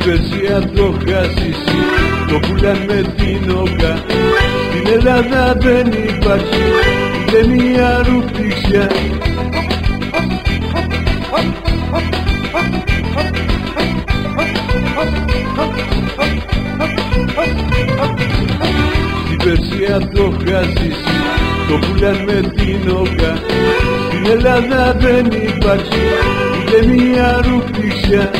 Περσία το χάσισι, το πουλάν με την οκα. Στην Ελλάδα δεν υπάρχει ούτε μία ρουφήξια. Στην Περσία το χάσισι, το πουλάν με την οκα. Στην Ελλάδα δεν υπάρχει ούτε μία ρουφήξια.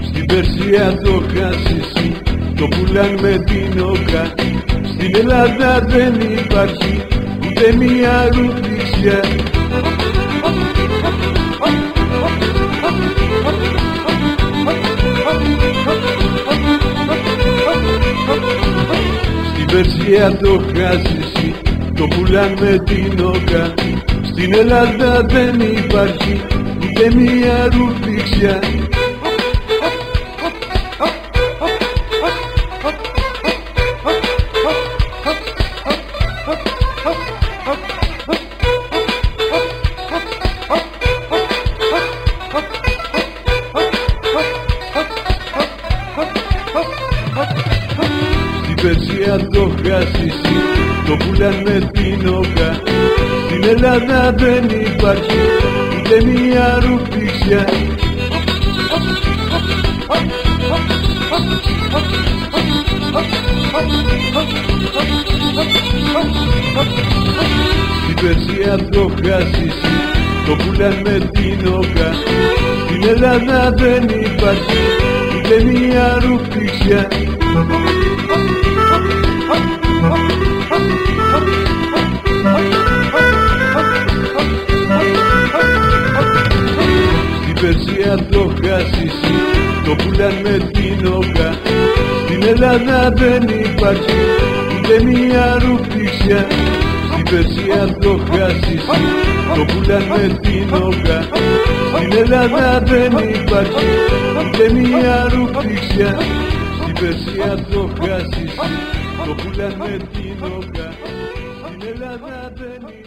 Στην Περσία το χάσισι, το πουλάν με την οκα. Στην Ελλάδα δεν υπάρχει ούτε μία ρουφήξια. Στην Περσία το χάσισι, το πουλάν με την οκα. Στην Ελλάδα δεν υπάρχει ούτε μία ρουφήξια. Στην Περσία το χάσισι, το πουλάν με την οκα. Στην Ελλάδα δεν υπάρχει ούτε μία ρουφήξια. Στην Περσία το χάσισι, το πουλάν με την οκα. Στην Ελλάδα δεν υπάρχει ούτε μία ρουφήξια. Στην Περσία το χάσισι, το πουλάν με την οκα. Στην Ελλάδα δεν υπάρχει ούτε μία ρουφήξια. Στην Περσία το χάσισι, το πουλάν με την οκα. Στην Ελλάδα δεν υπάρχει ούτε μία ρουφήξια. Στην Περσία το χάσισι, το πουλάν με την οκα. Στην Ελλάδα δεν υπάρχει.